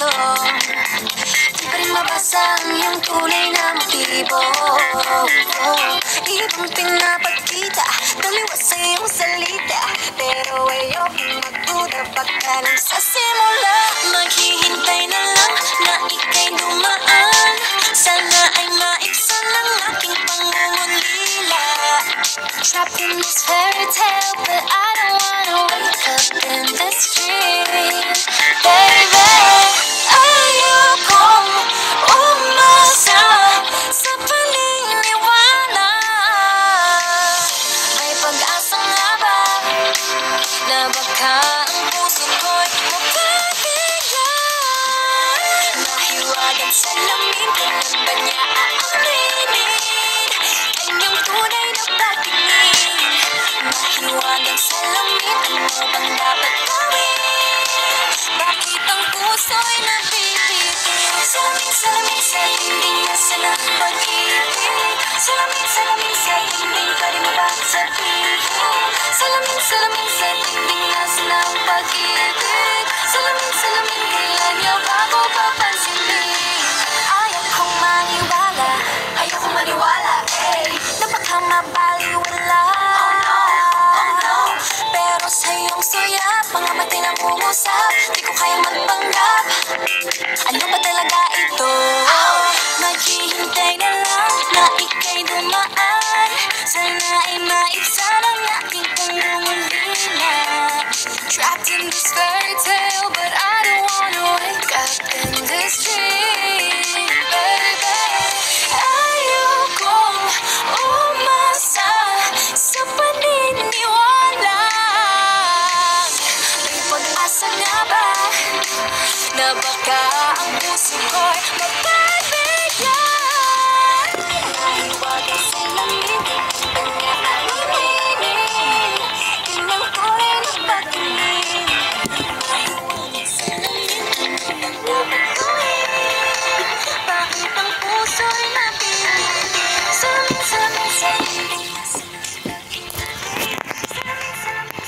puso. Di pa rin mabasa ang iyong tunay na motibo. Ibang pinapagkita, taliwas sa iyong salita, pero ayokong magduda baka lang sa simula. Maghihintay na lang na ika'y dumaan, sana ay maibsan ang aking pangungulila. Trapped in this fairy tale, but I don't wanna wake up in this dream. Baby, ayokong umasa sa paniniwala. May pag-asa nga ba na baka ang puso ko'y mapapigyan? Mahiwagang salamin, kailan ba niya aaminin kanyang tunay na pagtingin? Mahiwagang salamin, ano bang dapat gawin? Bakit ang puso'y nabibitin? Salamin, salamin sa dingding, nasa ng pag-ibig. Salamin, salamin sa dingding, pwede mo bang sabihin? Salamin, salamin sa dingding, nasa ng pag-ibig. Salamin, salamin, kailan niya bago papansinin? Ayaw kong maniwala, na baka mabaliwala. Pero sa iyong suya, mga mati na umusap, di ko kayang magpanggap. Ano ba talaga ito? Maghihintay na lang na ika'y dumaan, sana ay maibsan ang aking pangungulila. Trapped in this fairy tale, but I don't wanna wake up in this dream. Baby, ayokong umasa sa paniniwala. May pag-asa nga ba na baka ang puso ko'y mapapigyan?